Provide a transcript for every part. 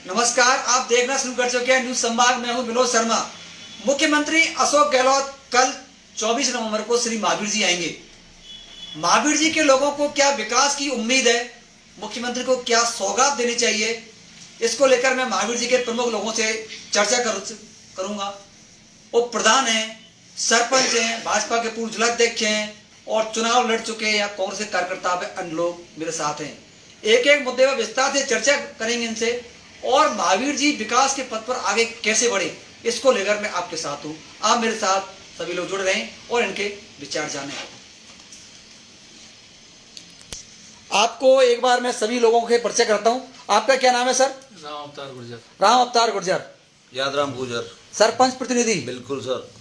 नमस्कार, आप देखना शुरू कर चुके हैं न्यूज संवाद। मैं हूं विनोद शर्मा। मुख्यमंत्री अशोक गहलोत कल 24 नवंबर को श्री महावीर जी आएंगे। महावीर जी के लोगों को क्या विकास की उम्मीद है, मुख्यमंत्री को क्या सौगात देनी चाहिए, इसको लेकर मैं महावीर जी के प्रमुख लोगों से चर्चा करूंगा। वो प्रधान हैं, सरपंच हैं, भाजपा के पूर्व जिलाध्यक्ष हैं और चुनाव लड़ चुके हैं या कांग्रेस के कार्यकर्ता व अन्य लोग मेरे साथ हैं। एक एक मुद्दे पर विस्तार से चर्चा करेंगे इनसे, और महावीर जी विकास के पथ पर आगे कैसे बढ़े इसको लेकर मैं आपके साथ हूं। आप मेरे साथ सभी लोग जुड़ रहें और इनके विचार जानें। आपको एक बार मैं सभी लोगों के परिचय करता हूं। आपका क्या नाम है सर? राम अवतार गुर्जर। राम अवतार गुर्जर। यादराम गुर्जर। सरपंच प्रतिनिधि? बिल्कुल सर।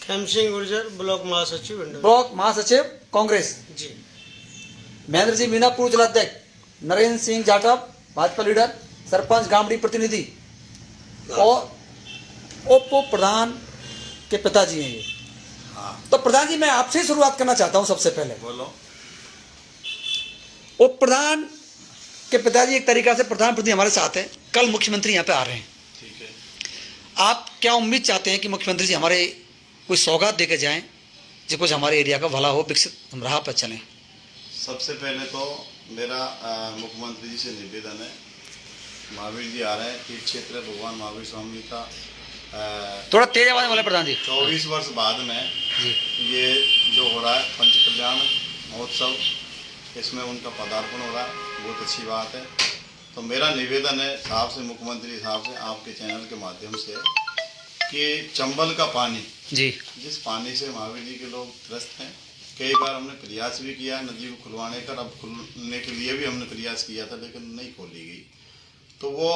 खेम सिंह गुर्जर, ब्लॉक महासचिव। ब्लॉक महासचिव कांग्रेस जी। महेंद्र जी मीना पूर्व जिलाध्यक्ष। नरेंद्र सिंह जाटव भाजपा लीडर, सरपंच गामड़ी प्रतिनिधि और उप प्रधान के पिताजी हैं ये। हाँ। तो प्रधान जी मैं आपसे शुरुआत करना चाहता हूं। सबसे पहले बोलो। उप प्रधान के पिताजी एक तरीका से प्रधान प्रतिनिधि हमारे साथ हैं। कल मुख्यमंत्री यहाँ पे आ रहे हैं। ठीक है। आप क्या उम्मीद चाहते हैं कि मुख्यमंत्री जी हमारे कोई सौगात देकर जाएं जो कुछ हमारे एरिया का भला हो, विकसित हम राह पर चलें? सबसे पहले तो मेरा मुख्यमंत्री जी से निवेदन है, महावीर जी आ रहे हैं, तीर्थ क्षेत्र भगवान महावीर स्वामी का थोड़ा तेज आवाज वाले प्रधान जी। 24 वर्ष बाद में ये जो हो रहा है पंच कल्याण महोत्सव, इसमें उनका पदार्पण हो रहा है, बहुत अच्छी बात है। तो मेरा निवेदन है साहब से, मुख्यमंत्री साहब से, आपके चैनल के माध्यम से, कि चंबल का पानी जी, जिस पानी से महावीर जी के लोग त्रस्त हैं, कई बार हमने प्रयास भी किया नदी को खुलवाने का, अब खुलने के लिए भी हमने प्रयास किया था लेकिन नहीं खोली गई। तो वो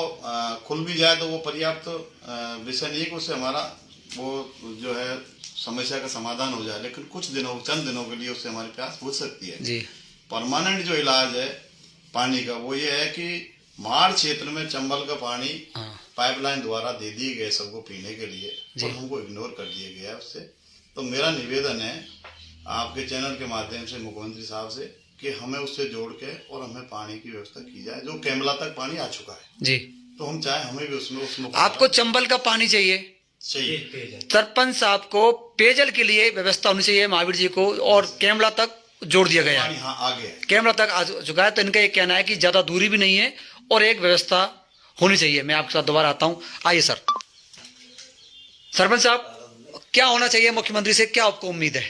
खुल भी जाए तो वो पर्याप्त विषय नहीं है कि उससे हमारा वो जो है समस्या का समाधान हो जाए, लेकिन कुछ दिनों, चंद दिनों के लिए उससे हमारी प्यास बुझ सकती है जी। परमानेंट जो इलाज है पानी का वो ये है कि माड़ क्षेत्र में चंबल का पानी पाइपलाइन द्वारा दे दिए गए सबको पीने के लिए, और हमको इग्नोर कर दिया गया है उससे। तो मेरा निवेदन है आपके चैनल के माध्यम से मुख्यमंत्री साहब से कि हमें उससे जोड़ के और हमें पानी की व्यवस्था की जाए, जो कैमला तक पानी आ चुका है जी। तो हम चाहे हमें भी उसमें आपको चंबल का पानी चाहिए। सरपंच साहब को पेयजल के लिए व्यवस्था होनी चाहिए महावीर जी को, और कैमला तक जोड़ दिया गया है। हाँ, आगे कैमरा तक आ चुका है। तो इनका ये कहना है कि ज्यादा दूरी भी नहीं है और एक व्यवस्था होनी चाहिए। मैं आपके साथ दोबारा आता हूँ। आइए सर। सरपंच साहब क्या होना चाहिए मुख्यमंत्री से, क्या आपको उम्मीद है?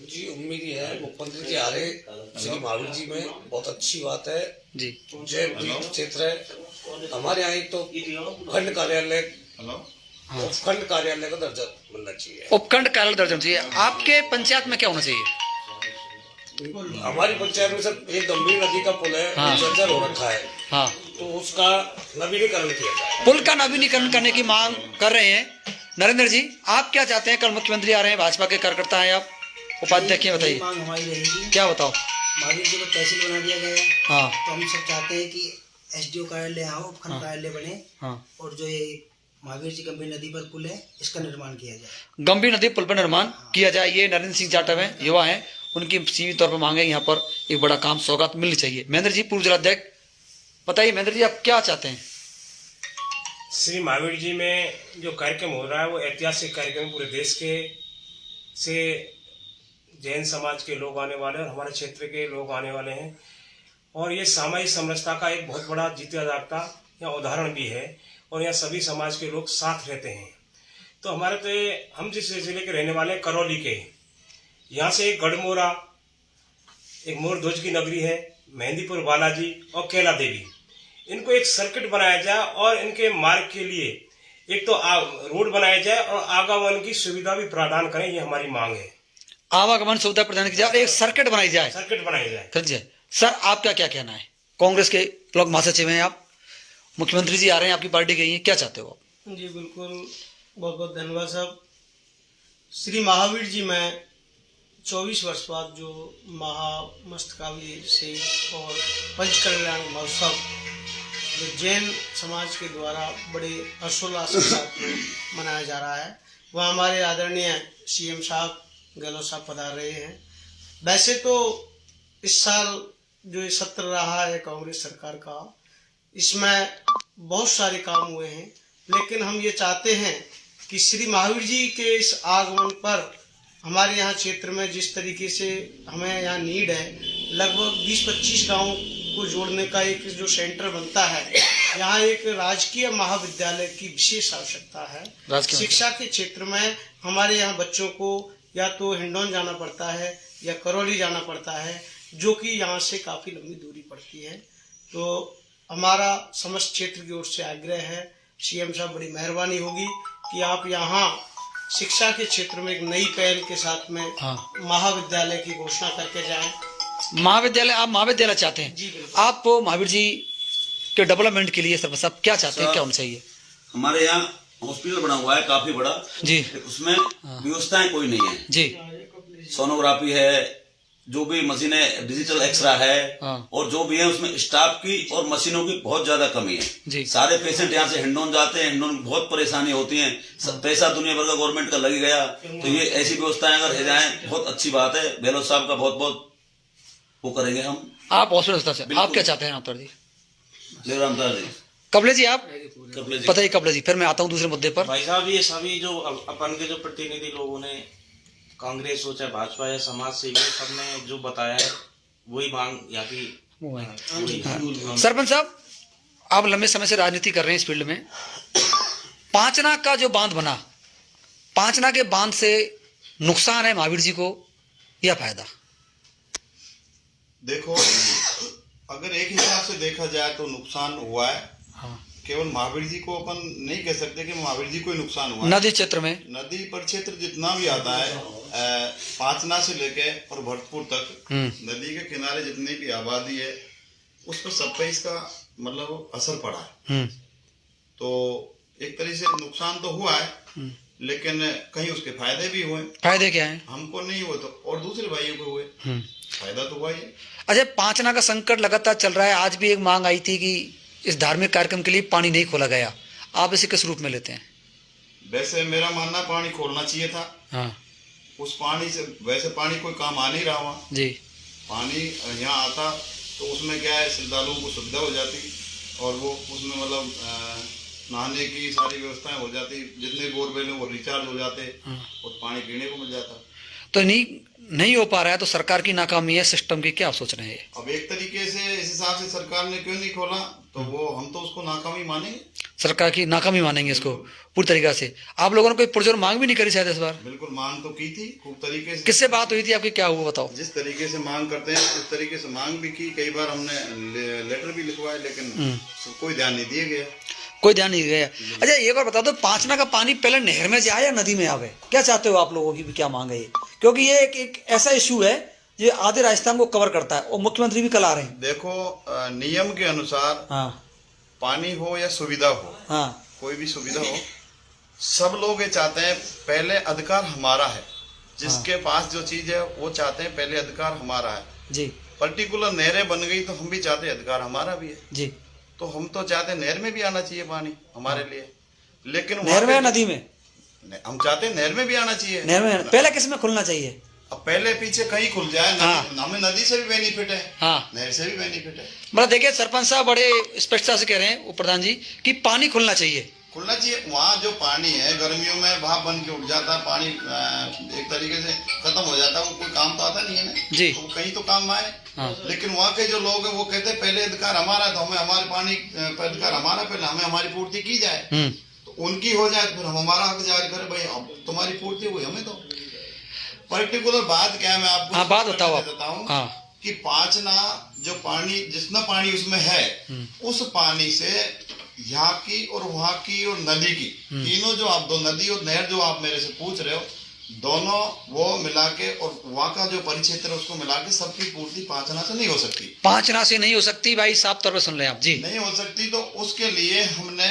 जी उम्मीद ये है मुख्यमंत्री जी आ रहे श्री महावीर जी में, बहुत अच्छी बात है जी। जय क्षेत्र है हमारे यहाँ, तो उपखंड कार्यालय उपखंड कार्यालय का दर्जा मिलना चाहिए। उपखंड कार्यालय दर्जा चाहिए। आपके पंचायत में क्या होना चाहिए? हमारी पंचायत में सर एक गंभीर नदी का पुल है, जर्जर हो रखा है। हाँ, तो उसका नवीनीकरण किया जाए। पुल का नवीनीकरण करने की मांग कर रहे हैं। नरेंद्र जी आप क्या चाहते हैं? कल मुख्यमंत्री आ रहे हैं, भाजपा के कार्यकर्ता हैं आप, उपाध्यक्ष हैं, बताइए। मांग हमारी रहेगी, क्या बताओ? महावीर जी को तहसील बना दिया गया है। हाँ, तो हम सब चाहते हैं कि एसडीओ कार्यालय यहाँ उपखंड कार्यालय बने। हाँ, और जो ये महावीर जी गंभीर नदी पर पुल है इसका निर्माण किया जाए। गंभीर नदी पुल पर निर्माण किया जाए। ये नरेंद्र सिंह जाटव है, युवा है, उनकी सीमित तौर पर मांग है। यहाँ पर एक बड़ा काम सौगात मिलनी चाहिए। महेंद्र जी पूर्व जिलाध्यक्ष, बताइए महेंद्र जी आप क्या चाहते हैं? श्री महावीर जी में जो कार्यक्रम हो रहा है वो ऐतिहासिक कार्यक्रम, पूरे देश के से जैन समाज के लोग आने वाले हैं और हमारे क्षेत्र के लोग आने वाले हैं, और ये सामाजिक समरसता का एक बहुत बड़ा जीता जागता यहाँ उदाहरण भी है, और यहाँ सभी समाज के लोग साथ रहते हैं। तो हमारे तो हम जिस जिले के रहने वाले हैं करौली के, यहाँ से एक गढ़मोरा, एक मोरध्वज की नगरी है, मेहंदीपुर बालाजी और कैला देवी, इनको एक सर्किट बनाया जाए और इनके मार्ग के लिए एक तो रोड बनाया जाए और आवागमन की सुविधा भी प्रदान करें, ये हमारी मांग है। आवागमन सुविधा प्रदान की जाए और एक सर्किट बनाई जाए। सर्किट बनाई जाए। सर आपका क्या कहना है? कांग्रेस के ब्लॉक महासचिव हैं आप, मुख्यमंत्री जी आ रहे हैं, आपकी पार्टी गई है, क्या चाहते हो आप? जी बिल्कुल, बहुत बहुत धन्यवाद साहब। श्री महावीर जी में 24 वर्ष बाद जो महामस्तकाभिषेक और पंच कल्याण महोत्सव जो जैन समाज के द्वारा बड़े हर्षोल्लास के साथ मनाया जा रहा है, वह हमारे आदरणीय सीएम साहब गहलोत साहब पधार रहे हैं। वैसे तो इस साल जो ये सत्र रहा है कांग्रेस सरकार का, इसमें बहुत सारे काम हुए हैं, लेकिन हम ये चाहते हैं कि श्री महावीर जी के इस आगमन पर हमारे यहाँ क्षेत्र में जिस तरीके से हमें यहाँ नीड है, लगभग 20-25 गाँव को जोड़ने का एक जो सेंटर बनता है, यहाँ एक राजकीय महाविद्यालय की विशेष आवश्यकता है। शिक्षा के क्षेत्र में हमारे यहाँ बच्चों को या तो हिंडौन जाना पड़ता है या करौली जाना पड़ता है, जो कि यहाँ से काफ़ी लंबी दूरी पड़ती है। तो हमारा समस्त क्षेत्र की ओर से आग्रह है, सीएम साहब बड़ी मेहरबानी होगी कि आप यहाँ शिक्षा के क्षेत्र में एक नई पहल के साथ में महाविद्यालय की घोषणा करके जाएं। महाविद्यालय, आप महाविद्यालय चाहते हैं? जी, आप महावीर जी के डेवलपमेंट के लिए सर साहब क्या चाहते हैं, क्या होना चाहिए? हमारे यहाँ हॉस्पिटल बना हुआ है काफी बड़ा जी, उसमें व्यवस्थाएं कोई नहीं है जी, सोनोग्राफी है, जो भी मशीनें, डिजिटल एक्सरा है, और जो भी है उसमें स्टाफ की और मशीनों की बहुत ज्यादा कमी है जी। सारे पेशेंट यहाँ से हिंडौन जाते हैं, हिंडौन में बहुत परेशानी होती है, पैसा दुनिया भर का गवर्नमेंट का लग गया। तो ये ऐसी व्यवस्थाएं अगर हो जाए बहुत अच्छी बात है। गहलोत साहब का बहुत बहुत वो करेंगे हम। आप हॉस्पिटल से आप क्या चाहते हैं आप जी? देवरामदास जी, कबले जी, आप कपले जी, बताइए कबले जी, फिर मैं आता हूँ दूसरे मुद्दे पर। भाई साहब, ये सभी जो अपन के जो प्रतिनिधि लोगों ने, कांग्रेस हो चाहे भाजपा या समाज सेवी, सबने जो बताया है वही मांग यहाँ की। सरपंच साहब, आप लंबे समय से राजनीति कर रहे हैं इस फील्ड में। पांचना का जो बांध बना, पांचना के बांध से नुकसान है महावीर जी को या फायदा? देखो, अगर एक हिसाब से देखा जाए तो नुकसान हुआ है। केवल महावीर जी को अपन नहीं कह सकते कि महावीर जी को ही नुकसान हुआ है। नदी क्षेत्र में, नदी परिक्षेत्र जितना भी आता है, पांचना से लेके और भरतपुर तक नदी के किनारे जितनी भी आबादी है, उस पर सब पे इसका मतलब असर पड़ा है। तो एक तरीके से नुकसान तो हुआ है, लेकिन कहीं उसके फायदे भी हुए। फायदे क्या है? हमको नहीं हुए तो और दूसरे भाइयों को हुए, फायदा तो हुआ ही। अच्छा, पांचना का संकट लगातार चल रहा है। आज भी एक मांग आई थी कि इस धार्मिक कार्यक्रम के लिए पानी नहीं खोला गया, आप इसे किस रूप में लेते हैं? वैसे मेरा मानना पानी खोलना चाहिए था। हाँ, उस पानी से वैसे पानी कोई काम आ नहीं रहा वहाँ जी। पानी यहाँ आता तो उसमें क्या है, श्रद्धालुओं को सुविधा हो जाती और वो उसमें मतलब नहाने की सारी व्यवस्थाएं हो जाती, जितने बोरवेल हैं वो रिचार्ज हो जाते और पानी पीने को मिल जाता। तो नहीं हो पा रहा है, तो सरकार की नाकामी है सिस्टम की, क्या सोच रहे हैं? अब एक तरीके से इस हिसाब से सरकार ने क्यों नहीं खोला, तो वो हम तो उसको नाकामी मानेंगे, सरकार की नाकामी मानेंगे इसको पूरी तरीका से। आप लोगों ने कोई पुरजोर मांग भी नहीं करी शायद इस बार? बिल्कुल मांग तो की थी खूब तरीके से। किससे बात हुई थी आपकी, क्या हुआ बताओ? जिस तरीके से मांग करते हैं उस तरीके से मांग भी की, कई बार हमने लेटर भी लिखवाए, लेकिन कोई ध्यान नहीं दिया गया, कोई ध्यान नहीं गया। अच्छा, एक बार बता दो, पांचना का पानी पहले नहर में जाए या नदी में आवे? क्या चाहते हो आप लोगों की भी, क्या मांग है ये? क्योंकि ये एक ऐसा इशू है जो आधे राजस्थान को कवर करता है और मुख्यमंत्री भी कल आ रहे हैं। देखो, नियम के अनुसार पानी हो या सुविधा हो, कोई भी सुविधा हो, सब लोग ये चाहते हैं पहले अधिकार हमारा है। जिसके पास जो चीज है वो चाहते हैं पहले अधिकार हमारा है जी। पर्टिकुलर नहरें बन गई तो हम भी चाहते हैं अधिकार हमारा भी है जी। तो हम तो चाहते हैं नहर में भी आना चाहिए पानी हमारे लिए, लेकिन नहर में या नदी में? हम चाहते हैं नहर में भी आना चाहिए। नहर में पहले किस में खुलना चाहिए? अब पहले पीछे कहीं खुल जाए, हमें नदी से भी बेनिफिट है, नहर से भी बेनिफिट है। मतलब देखिए, सरपंच साहब बड़े स्पष्टता से कह रहे हैं, प्रधान जी, कि पानी खुलना चाहिए। खुलना चाहिए। वहाँ जो पानी है गर्मियों में भाप बन के उठ जाता है, पानी एक तरीके से खत्म हो जाता है, वो कोई काम तो आता नहीं है ना जी, तो कहीं तो काम आए। लेकिन वहाँ के जो लोग हैं वो कहते हैं पहले अधिकार हमारा है, तो हमें हमारे पानी पर अधिकार हमारा, पहले हमें हमारी पूर्ति की जाए, तो उनकी हो जाए फिर हम हमारा हक जारी करें, भाई अब तुम्हारी पूर्ति हुई हमें तो। पर्टिकुलर बात क्या है, मैं आपको बात बताओ हूँ कि पांचना जो पानी, जितना पानी उसमें है, उस पानी से यहाँ की और वहाँ की और नदी की, तीनों जो आप दो नदी और नहर जो आप मेरे से पूछ रहे हो, दोनों वो मिला के और वहाँ का जो परिक्षेत्र है उसको मिला के सबकी पूर्ति पांचना से नहीं हो सकती। पांचना से नहीं हो सकती भाई, साफ तौर पर सुन लें आप जी, नहीं हो सकती। तो उसके लिए हमने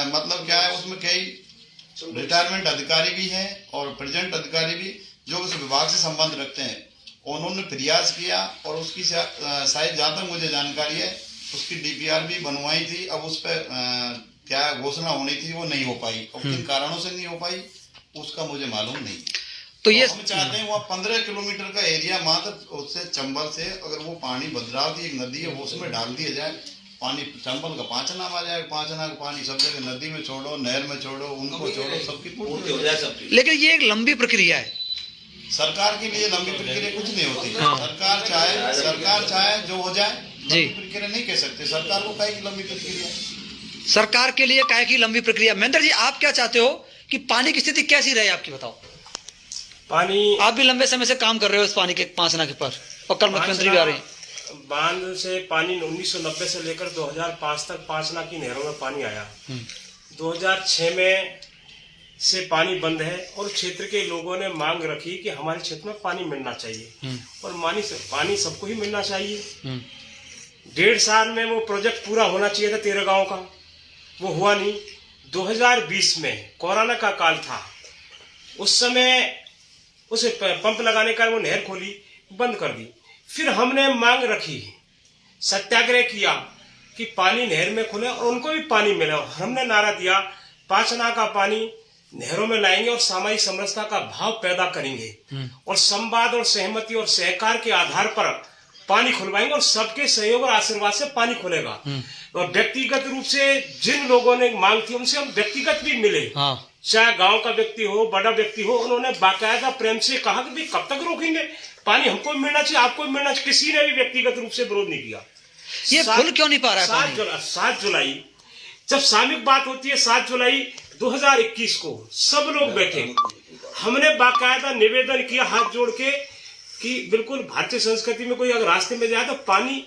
मतलब क्या है, उसमें कई रिटायरमेंट अधिकारी भी हैं और प्रेजेंट अधिकारी भी जो उस विभाग से संबंध रखते हैं, उन्होंने प्रयास किया और उसकी शायद जहाँ तक मुझे जानकारी है उसकी डीपीआर भी बनवाई थी। अब उस पर क्या घोषणा होनी थी वो नहीं हो पाई, और किन कारणों से नहीं हो पाई उसका मुझे मालूम नहीं। तो ये हम चाहते हैं वो 15 किलोमीटर का एरिया मात्र उससे चंबल से अगर वो पानी भद्रावती एक नदी है वो उसमें डाल दिया जाए, पानी चंबल का पांचनाम आ जाए, पांचना का पानी सब जगह नदी में छोड़ो, नहर में छोड़ो, उनको छोड़ो, सबकी पूर्ति हो जाए सब चीज। लेकिन ये एक लंबी प्रक्रिया है। सरकार के लिए लंबी प्रक्रिया कुछ नहीं होती। सरकार चाहे जो हो जाए, लंबी प्रक्रिया नहीं कह सकते। सरकार को काहे की लंबी प्रक्रिया, सरकार के लिए काहे की लंबी प्रक्रिया। महेंद्र जी, आप क्या चाहते हो कि पानी की स्थिति कैसी रहे आपकी, बताओ। पानी, आप भी लंबे समय से काम कर रहे हो इस पानी के पांचना के पर, और कल मुख्यमंत्री भी आ रहे हैं। बांध से पानी 1990 से लेकर 2005 तक पांचना की नहरों में पानी आया। 2006 में से पानी बंद है और क्षेत्र के लोगों ने मांग रखी कि हमारे क्षेत्र में पानी मिलना चाहिए, और पानी सबको ही मिलना चाहिए। 1.5 साल में वो प्रोजेक्ट पूरा होना चाहिए था 13 गाँव का, वो हुआ नहीं। 2020 में कोरोना का काल था, उस समय उसे पंप लगाने का वो नहर खोली, बंद कर दी। फिर हमने मांग रखी, सत्याग्रह किया कि पानी नहर में खुले और उनको भी पानी मिले। हमने नारा दिया, पांचना का पानी नहरों में लाएंगे और सामाजिक समरसता का भाव पैदा करेंगे, और संवाद और सहमति और सहकार के आधार पर पानी खुलवाएंगे, और सबके सहयोग और आशीर्वाद से पानी खुलेगा। और व्यक्तिगत रूप से जिन लोगों ने मांग थी उनसे हम व्यक्तिगत भी मिले, चाहे गांव का व्यक्ति हो, बड़ा व्यक्ति हो, उन्होंने बाकायदा प्रेम से कहा कि भाई कब तक रोकेंगे, पानी हमको भी मिलना चाहिए, आपको भी मिलना चाहिए। किसी ने भी व्यक्तिगत रूप से विरोध नहीं किया। ये खुल क्यों नहीं पा रहा है? 7 जुलाई जब सामूहिक बात होती है, 7 जुलाई 2021 को सब लोग बैठे, हमने बाकायदा निवेदन किया हाथ जोड़ के कि बिल्कुल भारतीय संस्कृति में कोई अगर रास्ते में जाए तो पानी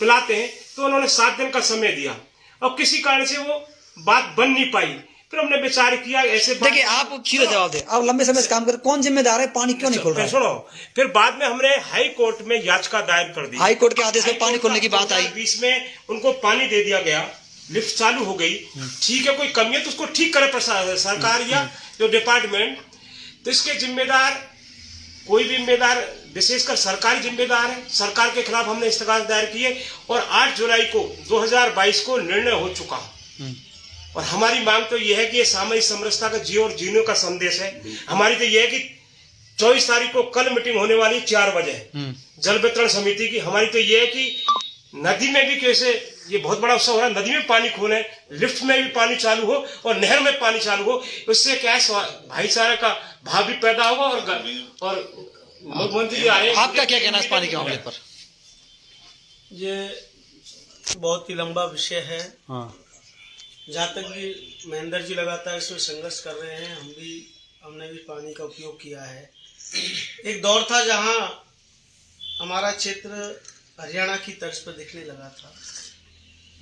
पिलाते हैं, तो उन्होंने 7 दिन का समय दिया, और किसी कारण से वो बात बन नहीं पाई। फिर हमने विचार किया ऐसे। देखिए, आप सीधा जवाब दे, आप लंबे समय से काम कर, कौन जिम्मेदार है, पानी क्यों नहीं खुल रहा है? सुनो, फिर बाद में हमने हाई कोर्ट में याचिका दायर कर दी। हाई कोर्ट के आदेश में पानी खोलने की बात आई। 20 में उनको पानी दे दिया गया, लिफ्ट चालू हो गई, ठीक है, कोई कमी है तो उसको ठीक करे प्रशासन, सरकार या जो डिपार्टमेंट। तो इसके जिम्मेदार कोई भी जिम्मेदार, विशेषकर सरकारी जिम्मेदार है। सरकार के खिलाफ हमने इस्तगासा दायर किए, और 8 जुलाई को 2022 को निर्णय हो चुका। और हमारी मांग तो यह है कि ये सामाजिक समरसता का जियो और जीने का संदेश है। हमारी तो यह है कि 24 तारीख को कल मीटिंग होने वाली 4 बजे जल वितरण समिति की। हमारी तो यह है कि नदी में भी कैसे, ये बहुत बड़ा उत्सव हो रहा है, नदी में पानी खोले, लिफ्ट में भी पानी चालू हो और नहर में पानी चालू हो। उससे क्या है, भाईचारे का भाव भी पैदा होगा। और मुख्यमंत्री जी आए, आपका क्या कहना है इस पानी के मामले पर? ये बहुत ही लंबा विषय है। जहाँ तक भी महेंद्र जी लगातार इसमें संघर्ष कर रहे हैं, हमने भी पानी का उपयोग किया है। एक दौर था जहाँ हमारा क्षेत्र हरियाणा की तर्ज पर दिखने लगा था,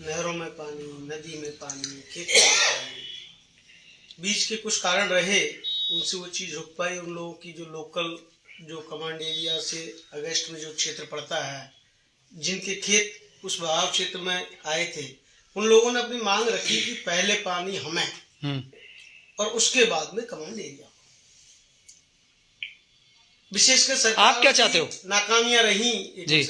नहरों में पानी, नदी में पानी, खेत में पानी। बीच के कुछ कारण रहे, उनसे वो चीज़ रुक पाई। उन लोगों की जो लोकल, जो कमांड एरिया से अगस्त में जो क्षेत्र पड़ता है, जिनके खेत उस बहाव क्षेत्र में आए थे, उन लोगों ने अपनी मांग रखी कि पहले पानी हमें और उसके बाद में कमांड एरिया। विशेषकर सरकार, आप क्या चाहते हो? नाकामियां रही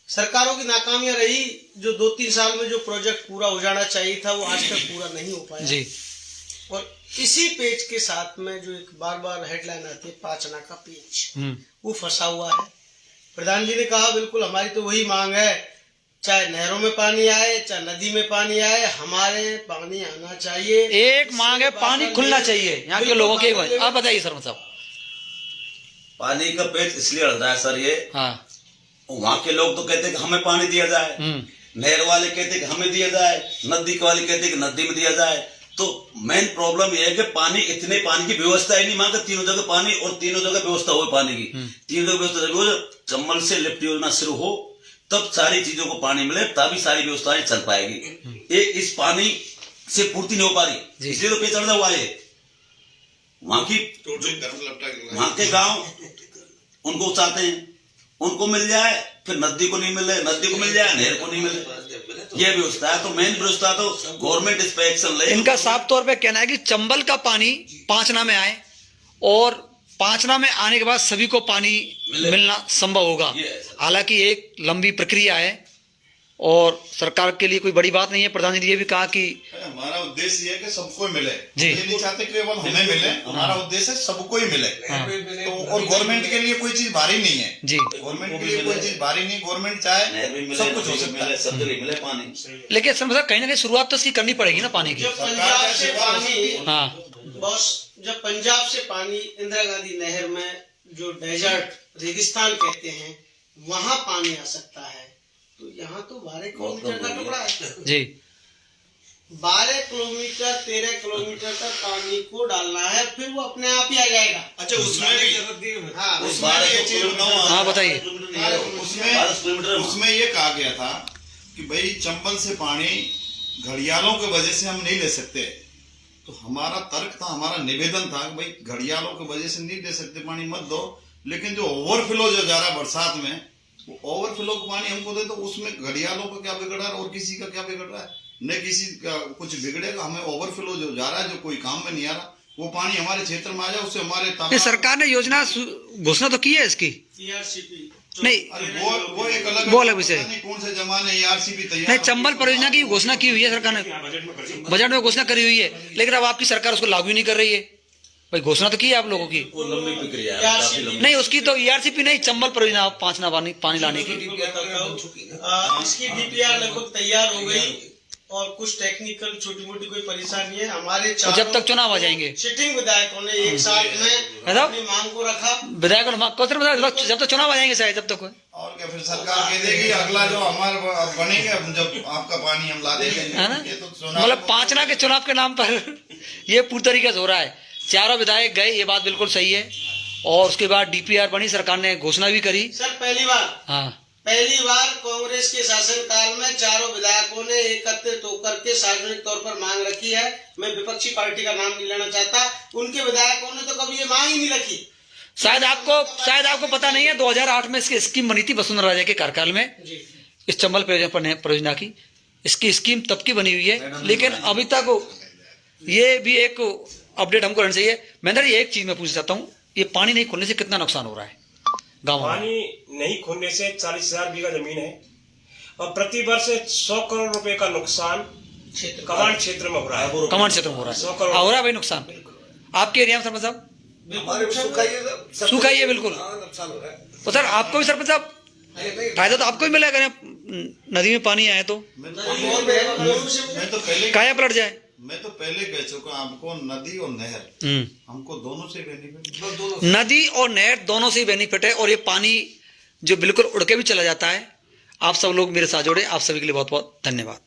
सरकारों की नाकामियां रही। जो 2-3 साल में जो प्रोजेक्ट पूरा हो जाना चाहिए था, वो आज तक पूरा नहीं हो पाया जी। और इसी पेज के साथ में जो एक बार बार हेडलाइन आती है, पांचना का पेज, वो फंसा हुआ है। प्रधान जी ने कहा बिल्कुल हमारी तो वही मांग है, चाहे नहरों में पानी आए, चाहे नदी में पानी आए, हमारे पानी आना चाहिए। एक मांग है, पानी खुलना चाहिए यहाँ के लोगों के। आप बताइए सर, मतलब पानी का पेज इसलिए अड़ रहा है सर ये, वहाँ के लोग तो कहते हैं कि हमें पानी दिया जाए, नहर वाले कहते हैं कि हमें दिया जाए, नदी वाले कहते हैं कि नदी में दिया जाए। तो मेन प्रॉब्लम यह है कि पानी, इतने पानी की व्यवस्था ही नहीं, मांगा तीनों जगह पानी, और तीनों जगह व्यवस्था हो पानी की, तीनों जगह व्यवस्था हो। चंबल से लिफ्ट योजना शुरू हो तब सारी चीजों को पानी मिले, तभी सारी व्यवस्थाएं चल पाएगी। ये इस पानी से पूर्ति नहीं हो पा रही, इसलिए तो पेच हुआ है। वहां के गांव उनको चाहते हैं, उनको मिल जाए, फिर नदी को नहीं मिले, नदी को मिल जाए, नहर को नहीं मिले। ये व्यवस्था है। तो मेन व्यवस्था तो गवर्नमेंट इस पे एक्शन ले। इनका साफ तौर पे कहना है कि चंबल का पानी पांचना में आए, और पांचना में आने के बाद सभी को पानी मिलना संभव होगा। हालांकि एक लंबी प्रक्रिया है, और सरकार के लिए कोई बड़ी बात नहीं है। प्रधान जी ने ये भी कहा कि हमारा उद्देश्य ये है कि सबको मिले, जी। ये नहीं चाहते केवल हमें मिले, हमारा उद्देश्य है सबको ही मिले। तो और गवर्नमेंट के लिए कोई चीज भारी नहीं है जी, गवर्नमेंट के लिए कोई चीज भारी नहीं, गवर्नमेंट चाहे सब कुछ हो सकता है, सब जगह मिले पानी। लेकिन समझा कहीं ना कहीं शुरुआत तो इसकी करनी पड़ेगी ना पानी की। जब पंजाब से पानी हाँ बॉस, जब पंजाब से पानी इंदिरा गांधी नहर में जो डेजर्ट रेगिस्तान कहते हैं वहां पानी आ सकता है, तो यहाँ तो 12 किलोमीटर का टुकड़ा है जी, 12 किलोमीटर 13 किलोमीटर तक पानी को डालना है, फिर वो अपने आप ही आ जाएगा। अच्छा उसमें भी हाँ उसमें भी एक चीज बताऊं, हाँ बताइए। उसमें ये कहा गया था कि भाई चंबल से पानी घड़ियालों की वजह से हम नहीं ले सकते, तो हमारा तर्क था, हमारा निवेदन था कि भाई घड़ियालों की वजह से नहीं दे सकते पानी मत दो, लेकिन जो ओवरफ्लो जो जा रहा है बरसात में, वो ओवरफ्लो का पानी हमको दे, तो उसमें घड़ियालों का क्या बिगड़ रहा है और किसी का क्या बिगड़ रहा है? न किसी का कुछ बिगड़ेगा, हमें ओवरफ्लो जो जा रहा है जो कोई काम में नहीं आ रहा, वो पानी हमारे क्षेत्र में आ जाए, उससे हमारे सरकार ने योजना घोषणा तो की है इसकी, ERCP नहीं वो एक अलग वो अलग विषय। कौन से जमाने ERCP तैयार नहीं, चंबल परियोजना की घोषणा की हुई है सरकार ने, बजट में घोषणा करी हुई है, लेकिन अब आपकी सरकार उसको लागू नहीं कर रही है। भाई घोषणा तो की है आप लोगों की, वो लंबी प्रक्रिया है, काफी लंबी। नहीं उसकी तो ERCP नहीं, चंबल परियोजना 5 ना पानी लाने की। इसकी DPR लगभग तैयार हो गई और कुछ टेक्निकल छोटी मोटी कोई परेशानी है। हमारे और जब तक चुनाव आ जाएंगे सिटिंग विधायकों ने एक साल में अपनी मांग को रखा, विधायकों ने जब तक चुनाव आ जाएंगे शायद तब तक और क्या, फिर सरकार कह देगी अगला जो हमारा बनेगा जब आपका पानी हम ला देंगे, है ना। ये तो चुनाव मतलब 5 ना के चुनाव के नाम पर ये पूरी तरीके से हो रहा है। चारों विधायक गए, ये बात बिल्कुल सही है, और उसके बाद DPR बनी, सरकार ने घोषणा भी करी। सर पहली बार कांग्रेस के शासनकाल में चारों विधायकों ने एकत्रित होकर के सार्वजनिक तौर पर मांग रखी है। मैं विपक्षी पार्टी का नाम नहीं लेना चाहता, उनके विधायकों ने तो कभी ये मांग ही नहीं रखी। शायद आपको पता नहीं है, 2008 में इसकी स्कीम बनी थी वसुंधरा राजे के कार्यकाल में, इस चंबल परियोजना की इसकी स्कीम तब की बनी हुई है, लेकिन अभी तक ये भी एक अपडेट हमको रहना चाहिए। महेंद्र जी एक चीज मैं पूछना चाहता हूँ, ये पानी नहीं खुलने से कितना नुकसान हो रहा है गाँव में? पानी नहीं खुलने से 40,000 बीघा जमीन है और प्रति वर्ष 100 करोड़ रुपए का नुकसान कमांड क्षेत्र में हो रहा है। कमांड क्षेत्र में हो रहा है, 100 करोड़ हो रहा है भाई नुकसान। आपके एरिया में सरपंच साहब सूखा ही है बिल्कुल, नुकसान हो रहा है। तो सर आपको भी सरपंच साहब फायदा तो आपको भी मिलेगा, नदी में पानी आए तो मैं तो पहले काया पलट जाए। मैं तो पहले कह चुका, हमको नदी और नहर हमको दोनों से बेनिफिट, नदी और नहर दोनों से बेनिफिट है, और ये पानी जो बिल्कुल उड़ के भी चला जाता है। आप सब लोग मेरे साथ जोड़े, आप सभी के लिए बहुत बहुत धन्यवाद।